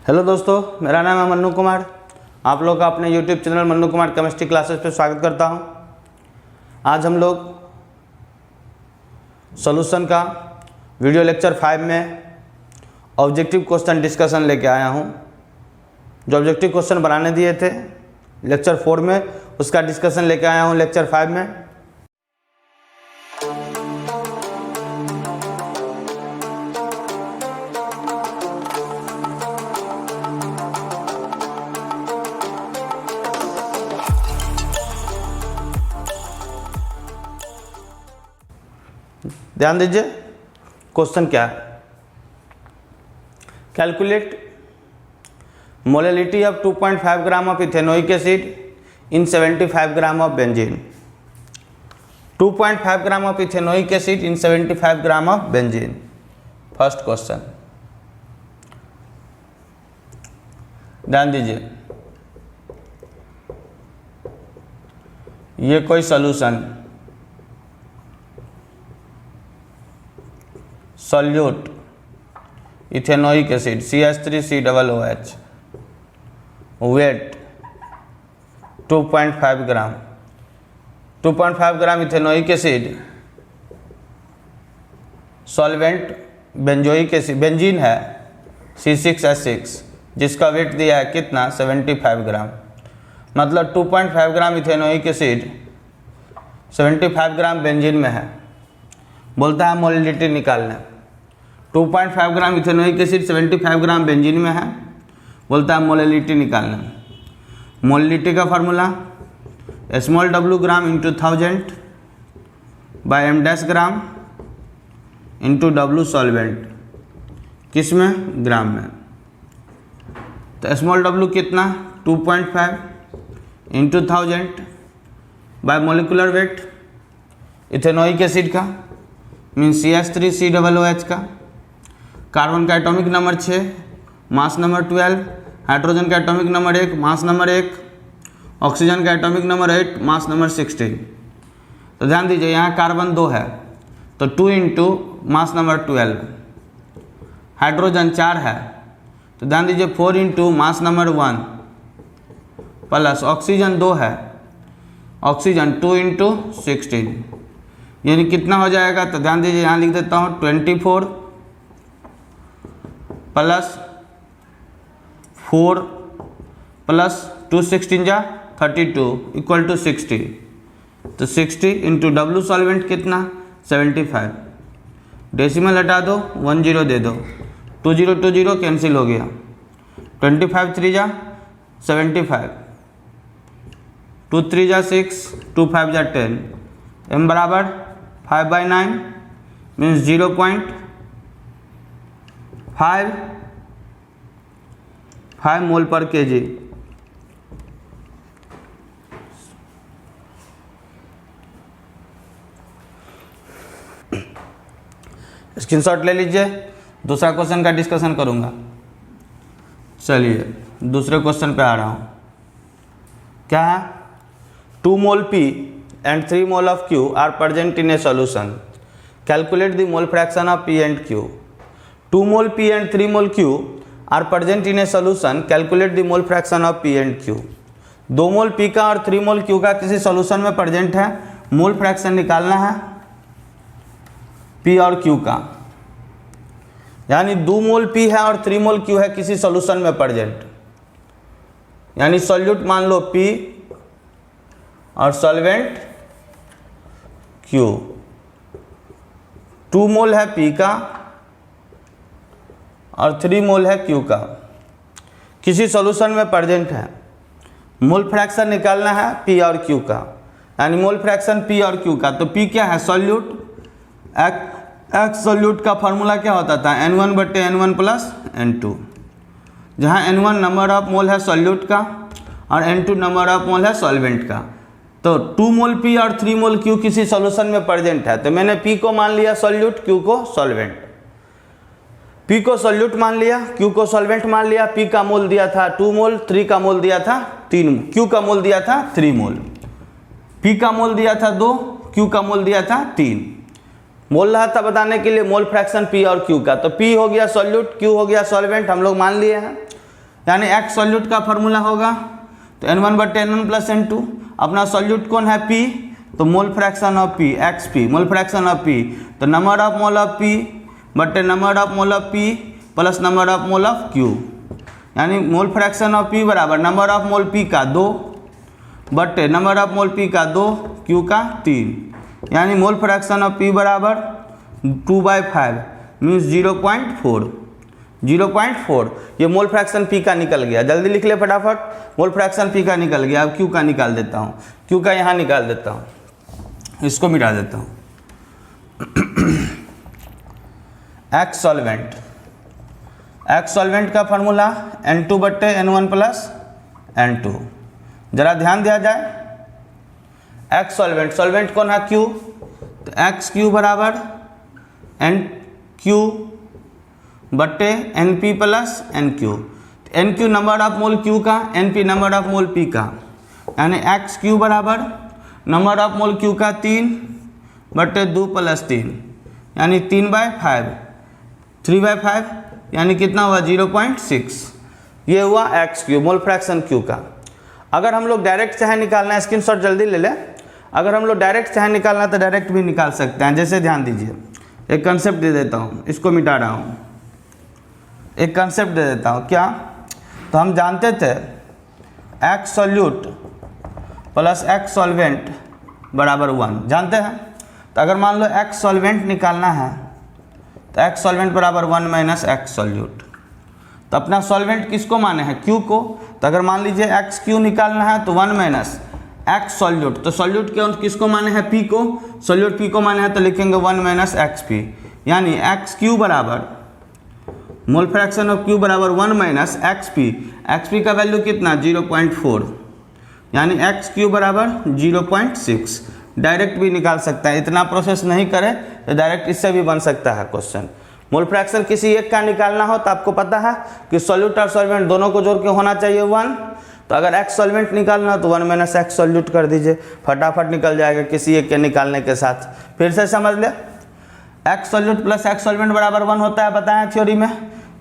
Hello दोस्तों, मेरा नाम है मन्नू कुमार। आप लोग का अपने YouTube channel Mannu Kumar chemistry classes पे स्वागत करता हूं। आज हम लोग सॉल्यूशन का वीडियो लेक्चर 5 में ऑब्जेक्टिव क्वेश्चन डिस्कशन लेके आया हूं। जो ऑब्जेक्टिव क्वेश्चन बनाने दिए थे लेक्चर 4 में, उसका डिस्कशन लेके आया हूं लेक्चर 5 में। ध्यान दीजिए, क्वेश्चन क्या है। Calculate molality of 2.5 gram of ethanoic acid in 75 gram of benzene. 2.5 gram of ethanoic acid in 75 gram of benzene. First question, ध्यान दीजिए, ये कोई solution solute ethanoic acid CH3COOH, weight 2.5 gram. 2.5 gram ethanoic acid, solvent benzoic acid benzene है C6H6, जिसका wait दिया है कितना 75 gram. मतलब 2.5 gram ethanoic acid 75 gram benzene में है। बोलता है मोलैलिटी निकालना। 2.5 gram ethanoic acid 75 gram benzene में है, बोलता है मोलैलिटी निकालना। मोलैलिटी का formula small w gram into 1000 by m' gram into w solvent, किस में, ग्राम में। तो स्मॉल w कितना 2.5 into 1000 by molecular weight ethanoic acid का मीन CH3COOH का। कार्बन का atomic number 6, mass number 12, hydrogen का atomic number 1, mass number 1, oxygen का एटॉमिक नंबर 8, मास नंबर 16। तो ध्यान दीजिए, यहाँ कार्बन 2 है तो 2 इंटू मास नंबर 12। हाइड्रोजन 4 है तो ध्यान दीजिए 4 into mass number 1 plus oxygen 2 है, ऑक्सीजन 2 इंटू 16, यानी कितना हो जाएगा। तो ध्यान दीजिए, यहाँ लिख देता हूँ 24 प्लस 4 प्लस 2 16 जा 32 इक्वल टू 60। तो 60 इंटू W सॉल्वेंट कितना 75। डेसिमल हटा दो, 10 दे दो, 20 कैंसिल हो गया। 25 3 जा 75, 2 3 जा 6, 2 5 जा 10, m बराबर 5/9 मीन्स 0.5 मोल पर kg। स्क्रीनशॉट ले लीजिए, दूसरा क्वेश्चन का डिस्कशन करूंगा। चलिए दूसरे क्वेश्चन पे आ रहा हूं। क्या है, 2 मोल P and 3 mole of Q are present in a solution. Calculate the mole fraction of P and Q. 2 mole P and 3 mole Q are present in a solution. Calculate the mole fraction of P and Q. 2 mole P का और 3 मोल Q का किसी solution में present है, mole fraction निकालना है P और Q का। यानी 2 मोल P है और 3 मोल Q है किसी सॉल्यूशन में प्रेजेंट, यानी सॉल्यूट मान लो P और सॉल्वेंट Q। 2 मोल है P का और 3 मोल है Q का, किसी सॉल्यूशन में प्रेजेंट है। मोल फ्रैक्शन निकालना है P और Q का, यानी मोल फ्रैक्शन P और Q का। तो P क्या है, सॉल्यूट। एक्स सॉल्यूट का फार्मूला क्या होता था, N1/N1 प्लस N2, जहाँ N1 नंबर ऑफ मोल है सॉल्यूट का और N2 नंबर ऑफ मोल है सॉल्वेंट का। तो 2 मोल P और 3 मोल Q किसी सॉल्यूशन में प्रेजेंट है, तो मैंने P को मान लिया सॉल्यूट, Q को सॉल्वेंट। P को सॉल्यूट मान लिया, Q को सॉल्वेंट मान लिया। P का मोल दिया था 2 मोल, 3 का मोल दिया था 3, Q का मोल दिया था 3 मोल। P का मोल दिया था 2, Q का मोल दिया था 3। मोल रहा था बताने के लिए मोल फ्रैक्शन P और Q का। तो P हो गया सॉल्यूट, Q हो गया सॉल्वेंट, हम लोग मान लिए हैं। यानी एक्स सॉल्यूट का फॉर्मूला होगा तो N1/N1 + N2। अपना सॉल्यूट कौन है P, तो मोल fraction of P XP, mole fraction of P, तो number of mole of P बटे number of mole of P plus number of mole of Q, यानी मोल फ्रैक्शन ऑफ P बराबर number of mole P का 2 बटे number of mole P का 2 Q का 3, यानी मोल fraction of P बराबर 2/5 means 0.4। ये मोल फ्रैक्शन P का निकल गया। जल्दी लिख ले फटाफट, मोल फ्रैक्शन P का निकल गया। अब Q का निकाल देता हूँ, Q का यहाँ निकाल देता हूँ, इसको मिटा देता हूँ। एक्स सॉल्वेंट का फार्मूला N2/N1 + N2। जरा ध्यान दिया जाए, एक्स सॉल्वेंट कौन है Q, तो XQ बराबर NQ बट्टे NP + NQ। NQ number of mole Q का, NP number of mole P का, यानी XQ बराबर नंबर ऑफ मोल Q का 3 बट्टे 2 + 3, यानी 3/5, 3/5 यानी कितना हुआ 0.6। ये हुआ XQ मोल फ्रैक्शन Q का। अगर हम लोग डायरेक्ट चाहे निकालना है, स्क्रीनशॉट जल्दी ले लें, अगर हम लोग डायरेक्ट चाहे निकालना तो डायरेक्ट भी निकाल सकते हैं। जैसे ध्यान दीजिए, एक कंसेप्ट दे देता हूँ, इसको मिटा रहा हूँ, एक कंसेप्ट दे देता हूँ। क्या, तो हम जानते थे x solute plus x solvent बराबर 1, जानते हैं। तो अगर मान लो एक्स सॉल्वेंट निकालना है तो एक्स सॉल्वेंट बराबर 1 - एक्स सॉल्यूट। तो अपना सॉल्वेंट किसको माने हैं, Q को। तो अगर मान लीजिए XQ निकालना है तो 1 - एक्स सॉल्यूट, तो सॉल्यूट किसको माने हैं P को, सॉल्यूट P को माने हैं तो लिखेंगे 1 - XP, यानी XQ बराबर मोल फ्रैक्शन ऑफ Q बराबर 1 - XP। XP का वैल्यू कितना 0.4, यानी XQ बराबर 0.6। डायरेक्ट भी निकाल सकता है, इतना प्रोसेस नहीं करे तो डायरेक्ट इससे भी बन सकता है क्वेश्चन। मोल फ्रैक्शन किसी एक का निकालना हो तो आपको पता है कि सॉल्यूट और सॉल्वेंट दोनों को जोड़ के होना चाहिए 1। तो अगर एक्स सॉल्वेंट निकालना तो 1 - एक्स सॉल्यूट कर दीजिए, फटाफट निकल जाएगा किसी एक के निकालने के साथ। फिर से समझ ले, x solute plus x solvent बराबर 1 होता है, बताया थ्योरी में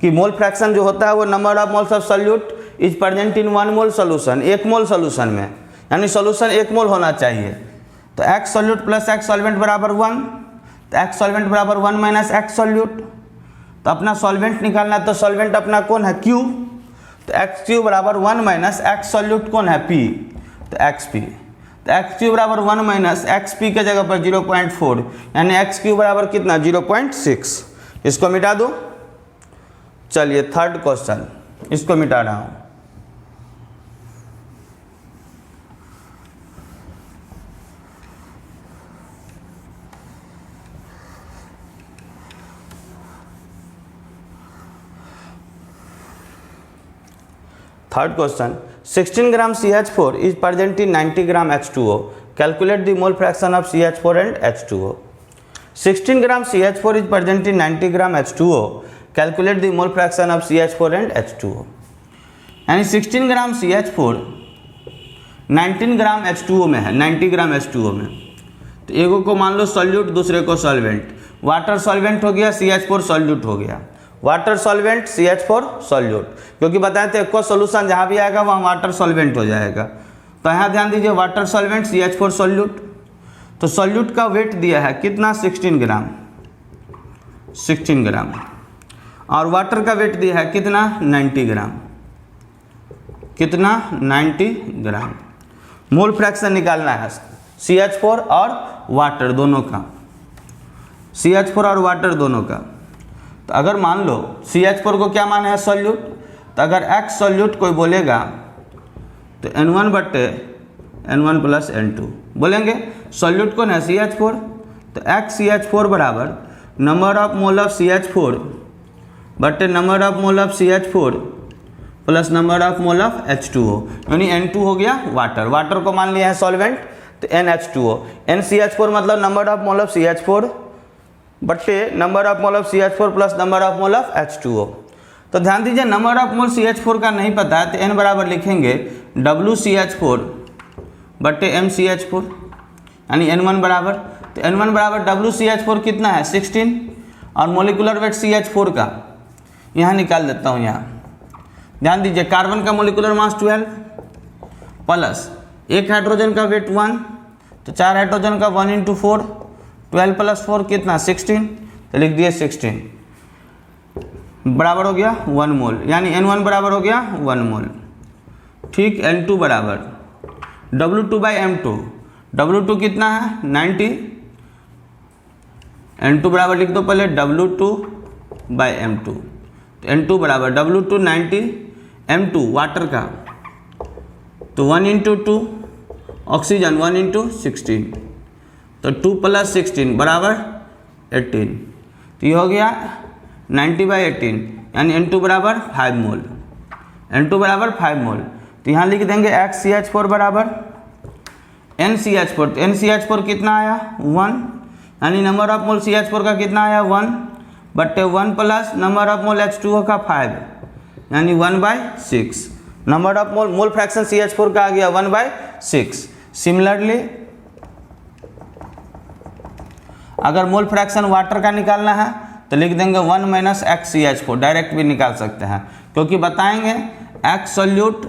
कि मोल फ्रैक्शन जो होता है वो number of moles of solute is present in 1 mole solution, 1 mole solution में, यानी सोल्यूशन 1 मोल होना चाहिए। तो x solute plus x solvent बराबर 1, तो एक्स सॉल्वेंट बराबर 1 - एक्स सॉल्यूट। तो अपना सॉल्वेंट निकालना है तो सॉल्वेंट अपना कौन है Q, तो XQ बराबर 1 - एक्स सॉल्यूट कौन है P, तो XP। तो XQ बराबर 1 - XP के जगह पर 0.4, यानी XQ बराबर कितना 0.6। इसको मिटा दो। चलिए थर्ड क्वेश्चन, इसको मिटा रहा हूँ। Third question, 16 gram CH4 is present in 90 gram H2O. Calculate the mole fraction of CH4 and H2O. 16 gram CH4 is present in 90 gram H2O. Calculate the mole fraction of CH4 and H2O. यानी 16 ग्राम CH4 19 ग्राम H2O में है, 90 ग्राम H2O में। तो एगो को मान लो solute, दूसरे को सॉल्वेंट। वाटर सॉल्वेंट हो गया, CH4 सॉल्यूट हो गया। वाटर सॉल्वेंट CH4 सॉल्यूट, क्योंकि बताए थे एक सोल्यूशन जहाँ भी आएगा वहाँ वाटर सॉल्वेंट हो जाएगा। तो यहाँ ध्यान दीजिए, वाटर सॉल्वेंट CH4 सॉल्यूट। तो सॉल्यूट का वेट दिया है कितना 16 ग्राम, 16 ग्राम, और वाटर का वेट दिया है कितना 90 ग्राम, कितना 90 ग्राम। मोल फ्रैक्शन निकालना है CH4 और वाटर दोनों का, CH4 और वाटर दोनों का। तो अगर मान लो CH4 को क्या माने है सॉल्यूट, तो अगर X सॉल्यूट कोई बोलेगा तो N1/N1 + N2 बोलेंगे। सॉल्यूट कौन है CH4, तो X CH4 बराबर number of mole of CH4 बटे number of mole of CH4 plus number of mole of H2O, यानी N2 हो गया वाटर। वाटर को मान लिया है सॉल्वेंट तो NH2O, NCH4 मतलब number of mole of CH4 बटे number of mole of CH4 plus number of mole of H2O। तो ध्यान दीजिए, नंबर ऑफ मोल CH4 का नहीं पता है तो N बराबर लिखेंगे WCH4 बटे MCH4, यानी N1 बराबर, तो N1 बराबर WCH4 कितना है 16, और मोलिकुलर वेट CH4 का यहाँ निकाल देता हूँ यहाँ, ध्यान दीजिए, कार्बन का मोलिकुलर मास 12 प्लस एक हाइड्रोजन का वेट 1, तो 4 हाइड्रोजन का 1 × 4, 12 + 4 कितना 16, तो लिख दिए 16 बराबर हो गया 1 मोल, यानी N1 बराबर हो गया 1 मोल। ठीक, N2 बराबर W2/M2, W2 कितना है 90, N2 बराबर लिख दो पहले W2/M2, तो N2 बराबर W2 90, M2 वाटर का, तो 1 × 2, ऑक्सीजन 1 × 16, तो 2 + 16 बराबर 18, तो ये हो गया 90/18, यानी N2 बराबर 5 मोल, N2 बराबर 5 मोल। तो यहाँ लिख देंगे XCH4 बराबर NCH4, तो NCH4 कितना आया 1, यानी नंबर ऑफ मोल CH4 का कितना आया 1 बट्टे 1 plus number of mole H2O का 5, यानी 1/6। Number of mole fraction CH4 का आ गया 1/6। सिमिलरली अगर मोल फ्रैक्शन वाटर का निकालना है तो लिख देंगे 1 - XCH4, डायरेक्ट भी निकाल सकते हैं, क्योंकि बताएंगे X solute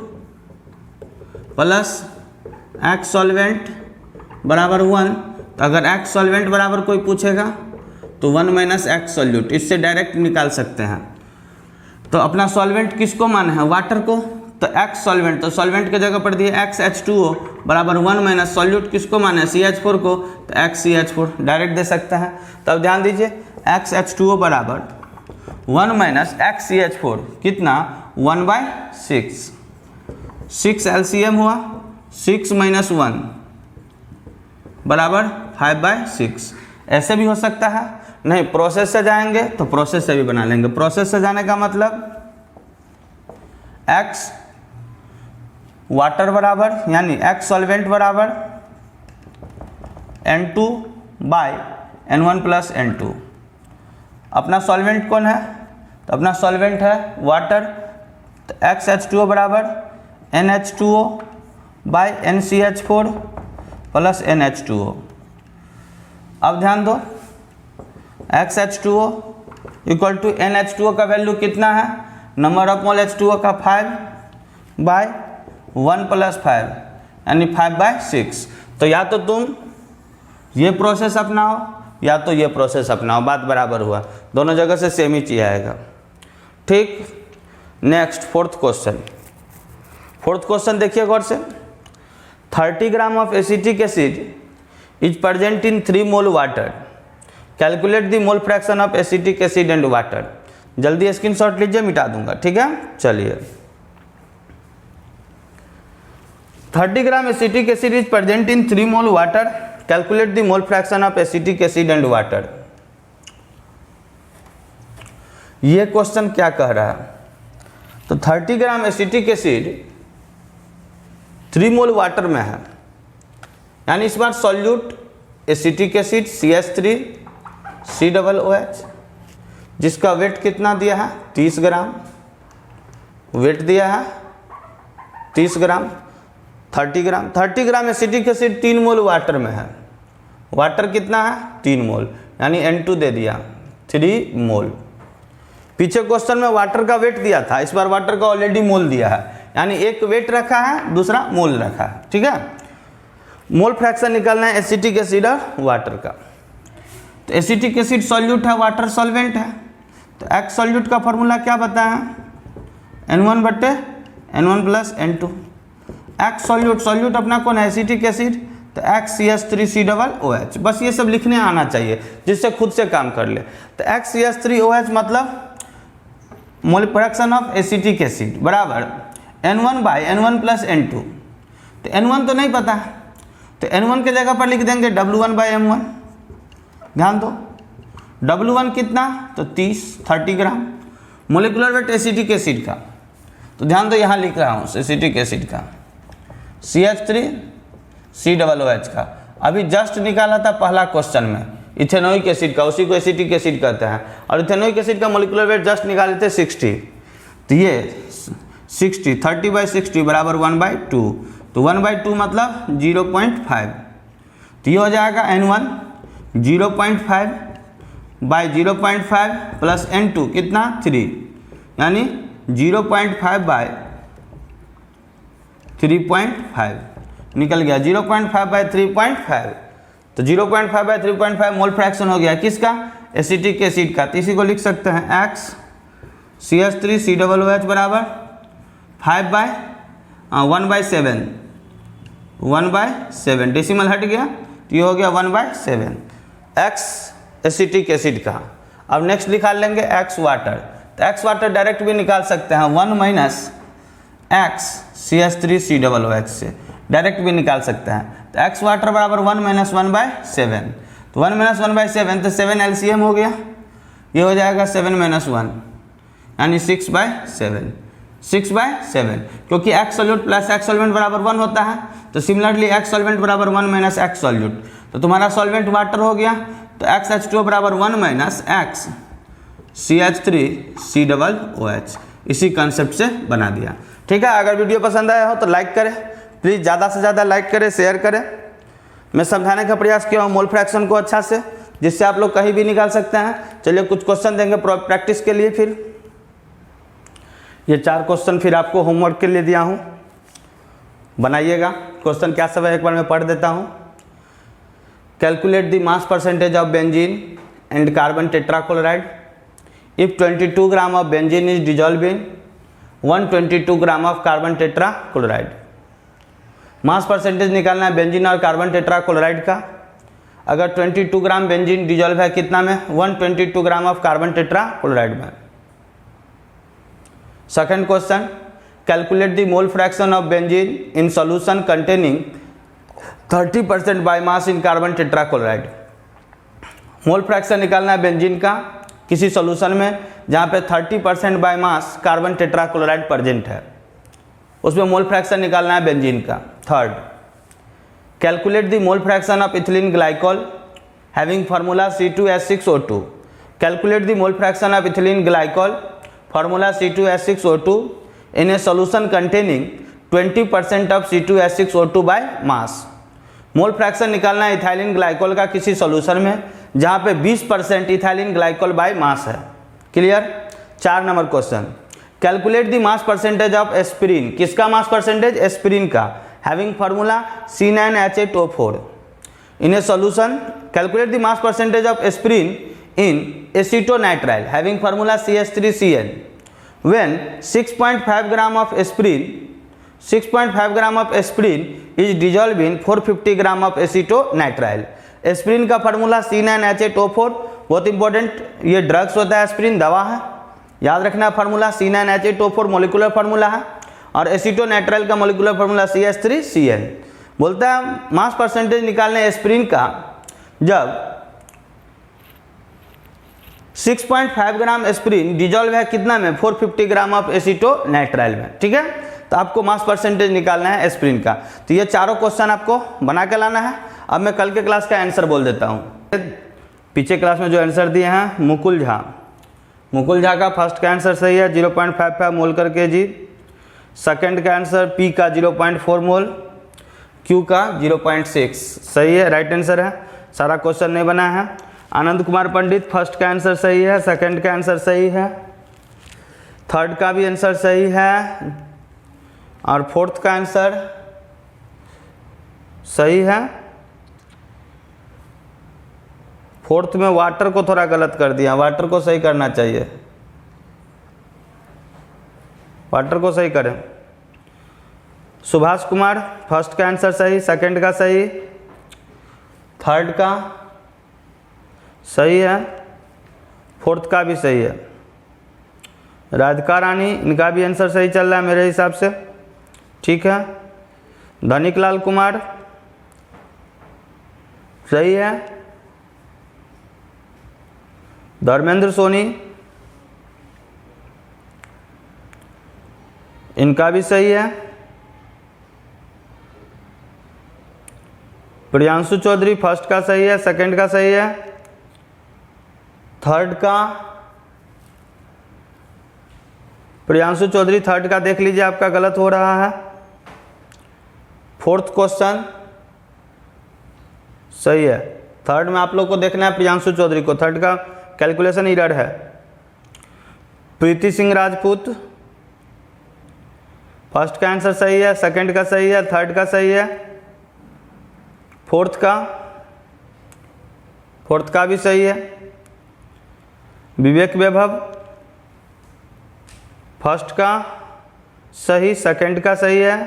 plus X solvent बराबर 1, तो अगर X सॉल्वेंट बराबर कोई पूछेगा तो 1 - X सॉल्यूट, इससे डायरेक्ट निकाल सकते हैं। तो अपना सॉल्वेंट किसको माना है वाटर को, तो X सॉल्वेंट, तो सॉल्वेंट के जगह पर दिए XH2O बराबर 1 - सॉल्यूट किसको माना है CH4 को, तो XCH4 डायरेक्ट दे सकते हैं। तब ध्यान दीजिए XH2O बराबर 1 - XCH4 कितना 1/6, 6 LCM हुआ, 6 - 1 बराबर 5/6। ऐसे भी हो सकता है, नहीं प्रोसेस से जाएंगे तो प्रोसेस से भी बना लेंगे। प्रोसेस से जाने का मतलब X वाटर बराबर, यानी X सॉल्वेंट बराबर N2/N1 + N2। अपना सॉल्वेंट कौन है, तो अपना सॉल्वेंट है वाटर, तो XH2O बराबर NH2O/NCH4 + NH2O। अब ध्यान दो XH2O = NH2O का वैल्यू कितना है, नंबर ऑफ मोल H2O का 5/1 + 5, यानी 5/6। तो या तो तुम ये प्रोसेस अपनाओ या तो ये प्रोसेस अपनाओ, बात बराबर हुआ, दोनों जगह से सेम ही चीज़ आएगा। ठीक, नेक्स्ट फोर्थ क्वेश्चन देखिए गौर से। 30 gram of acetic acid is present in 3 mole water, calculate the mole fraction of acetic acid and water. जल्दी स्क्रीनशॉट लीजिए, मिटा दूंगा, ठीक है। चलिए 30 gram acetic acid is present in 3 mole water, calculate the mole fraction of acetic acid and water. ये question क्या कह रहा है, तो 30 gram acetic acid 3 mole water में है, यानी इस बार सॉल्यूट एसिटिक एसिड CH3COOH, जिसका वेट कितना दिया है 30 ग्राम, वेट दिया है 30 ग्राम, 30 gram acetic acid 3 mole water में है, वाटर कितना है 3 मोल, यानी N2 दे दिया 3 मोल। पीछे क्वेश्चन में वाटर का वेट दिया था, इस बार वाटर का ऑलरेडी मोल दिया है, यानी एक वेट रखा है दूसरा मोल रखा है, ठीक है। मोल फ्रैक्शन निकालना है एसिटिक एसिड और वाटर का। तो एसिटिक एसिड सॉल्यूट है, वाटर सॉल्वेंट है, तो X सॉल्यूट का फॉर्मूला क्या बताया N1/N1 + N2। X सॉल्यूट अपना कौन है एसिटिक एसिड, तो XCH3COOH। बस ये सब लिखने आना चाहिए जिससे खुद से काम कर ले। तो XCH3OH मतलब मोल फ्रैक्शन ऑफ एसिटिक एसिड बराबर N1/N1 + N2। तो N1 तो नहीं पता, तो N1 के जगह पर लिख देंगे W1/M1। ध्यान दो W1 कितना, तो 30 ग्राम, मोलिकुलर वेट एसिटिक एसिड का, तो ध्यान दो यहाँ लिख रहा हूँ एसिटिक एसिड का CH3COOH का। अभी जस्ट निकाला था पहला क्वेश्चन में इथेनोइक एसिड का, उसी को एसिटिक एसिड कहते हैं, और इथेनोइक एसिड का मोलिकुलर वेट जस्ट निकाले थे 60। तो ये 60 30/60 बराबर 1/2, तो 1/2 मतलब 0.5, तो ये हो जाएगा N1 0.5/0.5 + N2 कितना 3, यानी 0.5 बाय 3.5 निकल गया, 0.5 बाय 3.5, तो 0.5 बाय 3.5 मोल फ्रैक्शन हो गया किसका, एसिटिक एसिड का। तो इसी को लिख सकते हैं XCH3COOH बराबर 1/7, 1/7 डेसिमल हट गया, तो ये हो गया 1/7 X एसिटिक एसिड का। अब नेक्स्ट निकाल लेंगे X वाटर, तो X वाटर डायरेक्ट भी निकाल सकते हैं 1 - XCH3COOH से डायरेक्ट भी निकाल सकते हैं। तो X वाटर बराबर 1 - 1/7, तो 1 - 1/7 तो 7 LCM हो गया, ये हो जाएगा 7 - 1 यानी 6/7, 6/7, क्योंकि X solute plus X solvent बराबर 1 होता है, तो सिमिलरली X सॉल्वेंट बराबर 1 - X सॉल्यूट, तो तुम्हारा सॉल्वेंट वाटर हो गया, तो XH2O बराबर 1 - XCH3COOH, इसी कंसेप्ट से बना दिया। ठीक है, अगर वीडियो पसंद आया हो तो लाइक करें प्लीज़, ज़्यादा से ज़्यादा लाइक करें, शेयर करें। मैं समझाने का प्रयास किया हूँ मोल फ्रैक्शन को अच्छा से, जिससे आप लोग कहीं भी निकाल सकते हैं। चलिए कुछ क्वेश्चन देंगे प्रैक्टिस के लिए, फिर ये 4 क्वेश्चन फिर आपको होमवर्क के लिए दिया हूँ, बनाइएगा। क्वेश्चन क्या सब है एक बार मैं पढ़ देता हूँ। Calculate the mass percentage of benzene and carbon tetrachloride if 22 gram of benzene is dissolve in 122 gram of carbon tetrachloride. Mass percentage निकालना है बेंजीन और कार्बन टेट्राक्लोराइड का। अगर 22 ग्राम बेंजीन डिजॉल्व है कितना में, 122 ग्राम ऑफ कार्बन टेट्राक्लोराइड में। Second question, calculate the mole fraction of benzene in solution containing 30% by mass in carbon tetrachloride. Mole fraction निकालना है बेंजीन का किसी सॉल्यूशन में जहाँ पे 30% by mass carbon tetrachloride present है, उसमें मोल फ्रैक्शन निकालना है बेंजीन का। Third, calculate the mole fraction of ethylene glycol having formula C2H6O2। Calculate the mole fraction of ethylene glycol formula C2H6O2 in A solution containing 20% of C2H6O2 by mass. Mole fraction निकालना है ethylene glycol का किसी solution में जहाँ पे 20% ethylene glycol by mass है। Clear. 4 number question, calculate the mass percentage of aspirin. किसका mass percentage, aspirin का, having formula C9H8O4 in A solution. Calculate the mass percentage of aspirin in acetonitrile having formula CH3Cl when 6.5 gram of aspirin 6.5 gram of aspirin is dissolve in 450 gram of acetonitrile. Aspirin का formula C9H8O4, बहुत important, ये drugs होता है, aspirin दवा है, याद रखना। Formula C9H8O4 molecular formula है, और एसीटोनाइट्राइल का मोलिकुलर फार्मूला CH3Cl। बोलता है मास परसेंटेज निकालने एस्पिरिन का जब 6.5 ग्राम एस्पिरिन डिजॉल्व है कितना में, 450 ग्राम ऑफ एसीटोनाइट्राइल में। ठीक है, तो आपको मास परसेंटेज निकालना है एस्पिरिन का। तो ये चारों क्वेश्चन आपको बना के लाना है। अब मैं कल के क्लास का आंसर बोल देता हूँ। पीछे क्लास में जो आंसर दिए हैं, मुकुल झा का फर्स्ट का आंसर सही है, 0.55 मोल कर kg। सेकंड का आंसर पी का 0.4 मोल, क्यू का 0.6 सही है, राइट आंसर है। सारा क्वेश्चन नहीं बना है। आनंद कुमार पंडित फर्स्ट का आंसर सही है, सेकंड का आंसर सही है, थर्ड का भी आंसर सही है, और फोर्थ का आंसर सही है। फोर्थ में वाटर को थोड़ा गलत कर दिया, वाटर को सही करना चाहिए, वाटर को सही करें। सुभाष कुमार फर्स्ट का आंसर सही, सेकंड का सही, थर्ड का सही है, फोर्थ का भी सही है। राधिका रानी, इनका भी आंसर सही चल रहा है मेरे हिसाब से। ठीक है। धनिक लाल कुमार सही है। धर्मेंद्र सोनी, इनका भी सही है। प्रियांशु चौधरी फर्स्ट का सही है, सेकंड का सही है, थर्ड का, प्रियांशु चौधरी थर्ड का देख लीजिए आपका गलत हो रहा है। फोर्थ क्वेश्चन सही है, थर्ड में आप लोग को देखना है प्रियांशु चौधरी को, थर्ड का कैलकुलेशन एरर है। प्रीति सिंह राजपूत फर्स्ट का आंसर सही है, सेकंड का सही है, थर्ड का सही है, फोर्थ का भी सही है। विवेक वैभव, फर्स्ट का सही, सेकंड का सही है,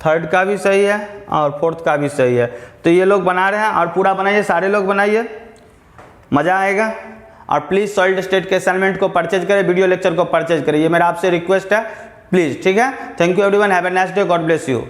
थर्ड का भी सही है और फोर्थ का भी सही है। तो ये लोग बना रहे हैं और पूरा बनाइए, सारे लोग बनाइए, मज़ा आएगा। और प्लीज़ सॉलिड स्टेट के असाइनमेंट को परचेज करें, वीडियो लेक्चर को परचेज करें, ये मेरा आपसे रिक्वेस्ट है प्लीज़, ठीक है। Thank you everyone, have a nice day, God bless you.